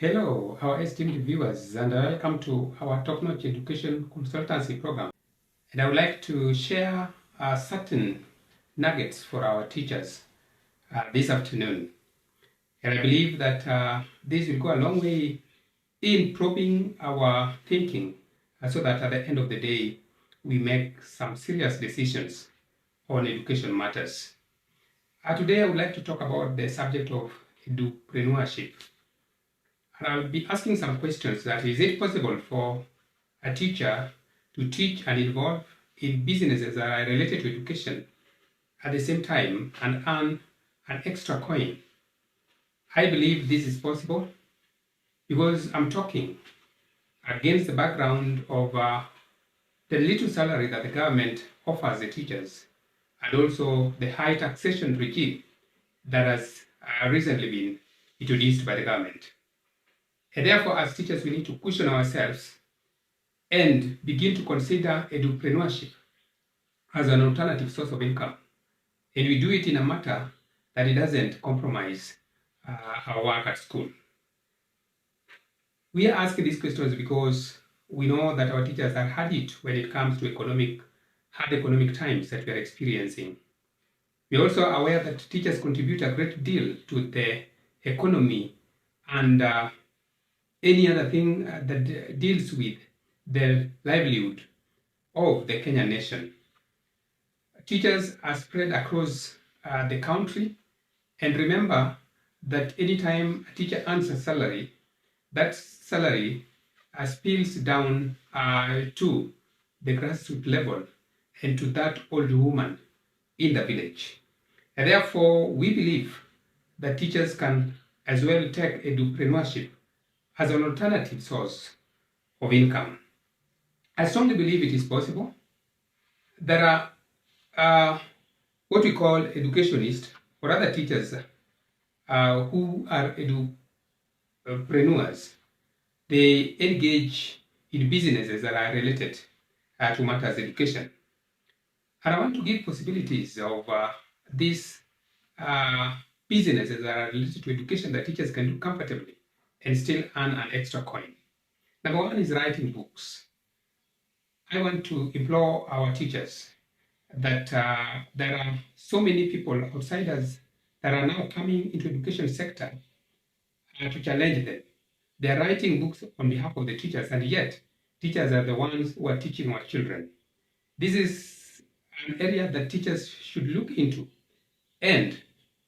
Hello, our esteemed viewers, and welcome to our top-notch education consultancy program. And I would like to share certain nuggets for our teachers this afternoon. And I believe that this will go a long way in probing our thinking so that at the end of the day, we make some serious decisions on education matters. Today, I would like to talk about the subject of Edu-Preneurship. And I'll be asking some questions that is it possible for a teacher to teach and involve in businesses that are related to education at the same time and earn an extra coin? I believe this is possible because I'm talking against the background of the little salary that the government offers the teachers and also the high taxation regime that has recently been introduced by the government. And therefore, as teachers, we need to cushion ourselves and begin to consider Edu-Preneurship as an alternative source of income. And we do it in a matter that it doesn't compromise our work at school. We are asking these questions because we know that our teachers are hard hit when it comes to hard economic times that we are experiencing. We are also aware that teachers contribute a great deal to the economy and any other thing that deals with the livelihood of the Kenyan nation. Teachers are spread across the country, and remember that anytime a teacher earns a salary, that salary spills down to the grassroots level and to that old woman in the village. And therefore, we believe that teachers can as well take Edu-Preneurship as an alternative source of income. I strongly believe it is possible. There are what we call educationists or other teachers who are edupreneurs. They engage in businesses that are related to matters education. And I want to give possibilities of these businesses that are related to education that teachers can do comfortably and still earn an extra coin. Number one is writing books. I want to implore our teachers that there are so many people outsiders that are now coming into education sector to challenge them. They are writing books on behalf of the teachers, and yet teachers are the ones who are teaching our children. This is an area that teachers should look into and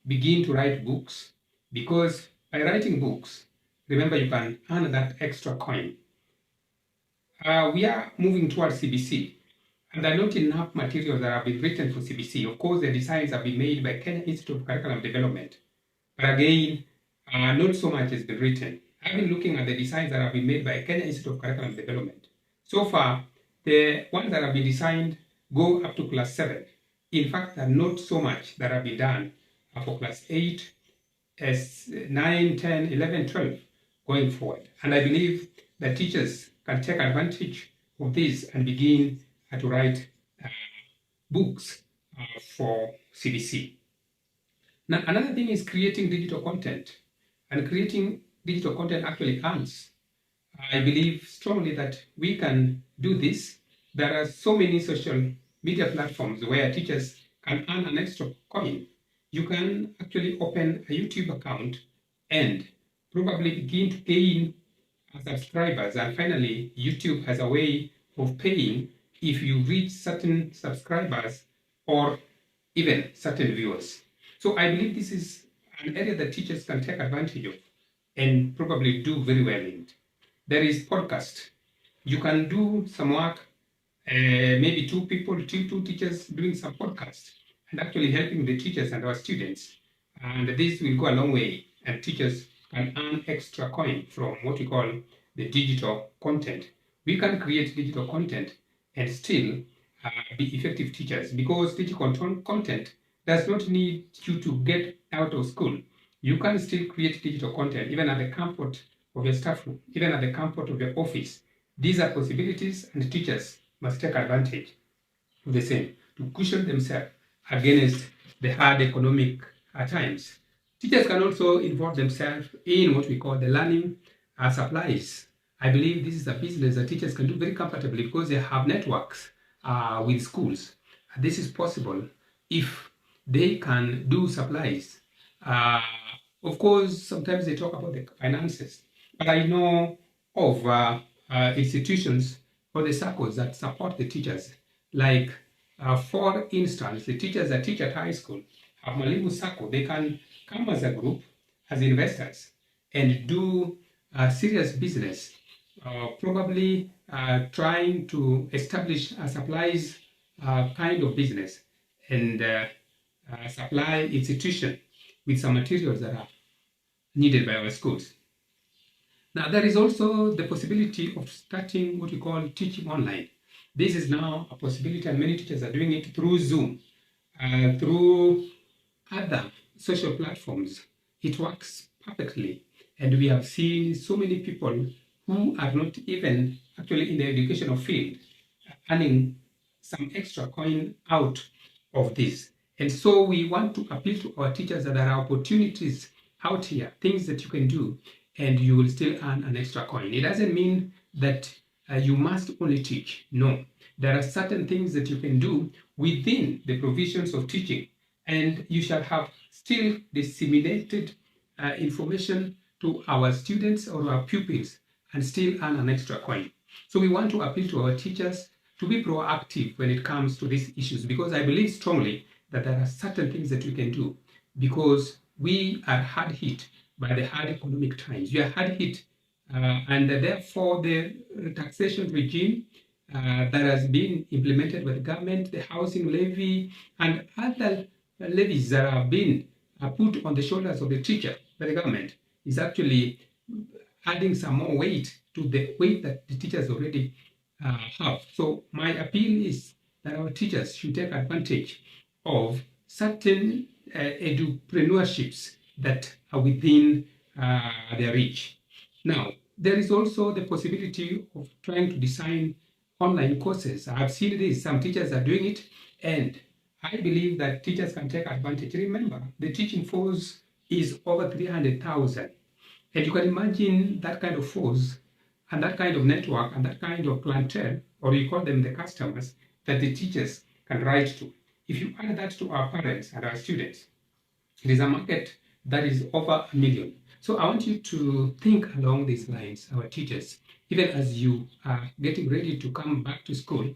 begin to write books, because by writing books, remember, you can earn that extra coin. We are moving towards CBC, and there are not enough materials that have been written for CBC. Of course, the designs have been made by Kenya Institute of Curriculum Development, but again, not so much has been written. I've been looking at the designs that have been made by Kenya Institute of Curriculum Development. So far, the ones that have been designed go up to class 7. In fact, there are not so much that have been done for class 8, 9, 10, 11, 12 going forward. And I believe that teachers can take advantage of this and begin to write books for CBC. Now, another thing is creating digital content. And creating digital content actually earns. I believe strongly that we can do this. There are so many social media platforms where teachers can earn an extra coin. You can actually open a YouTube account and probably begin to gain subscribers. And finally, YouTube has a way of paying if you reach certain subscribers or even certain viewers. So I believe this is an area that teachers can take advantage of and probably do very well in. There is podcast. You can do some work, maybe two teachers doing some podcast and actually helping the teachers and our students. And this will go a long way, and teachers can earn extra coin from what we call the digital content. We can create digital content and still be effective teachers, because digital content does not need you to get out of school. You can still create digital content even at the comfort of your staff room, even at the comfort of your office. These are possibilities, and teachers must take advantage of the same to cushion themselves against the hard economic times. Teachers can also involve themselves in what we call the learning supplies. I believe this is a business that teachers can do very comfortably because they have networks with schools. This is possible if they can do supplies. Of course, sometimes they talk about the finances, but I know of institutions or the circles that support the teachers. Like, for instance, the teachers that teach at high school have Mwalimu Circle. They can come as a group, as investors, and do serious business, probably trying to establish a supplies kind of business and supply institution with some materials that are needed by our schools. Now, there is also the possibility of starting what we call teaching online. This is now a possibility, and many teachers are doing it through Zoom, through other social platforms. It works perfectly, and we have seen so many people who are not even actually in the educational field earning some extra coin out of this. And so we want to appeal to our teachers that there are opportunities out here, things that you can do, and you will still earn an extra coin. It doesn't mean that you must only teach. No, there are certain things that you can do within the provisions of teaching, and you shall have still disseminated information to our students or our pupils and still earn an extra coin. So we want to appeal to our teachers to be proactive when it comes to these issues, because I believe strongly that there are certain things that we can do, because we are hard hit by the hard economic times. We are hard hit, and therefore the taxation regime that has been implemented by the government, the housing levy, and other levies that have been put on the shoulders of the teacher by the government is actually adding some more weight to the weight that the teachers already have. So my appeal is that our teachers should take advantage of certain edu-preneurships that are within their reach. Now, there is also the possibility of trying to design online courses. I've seen this, some teachers are doing it, and I believe that teachers can take advantage. Remember, the teaching force is over 300,000. And you can imagine that kind of force and that kind of network and that kind of clientele, or you call them the customers, that the teachers can write to. If you add that to our parents and our students, it is a market that is over 1 million. So I want you to think along these lines, our teachers, even as you are getting ready to come back to school.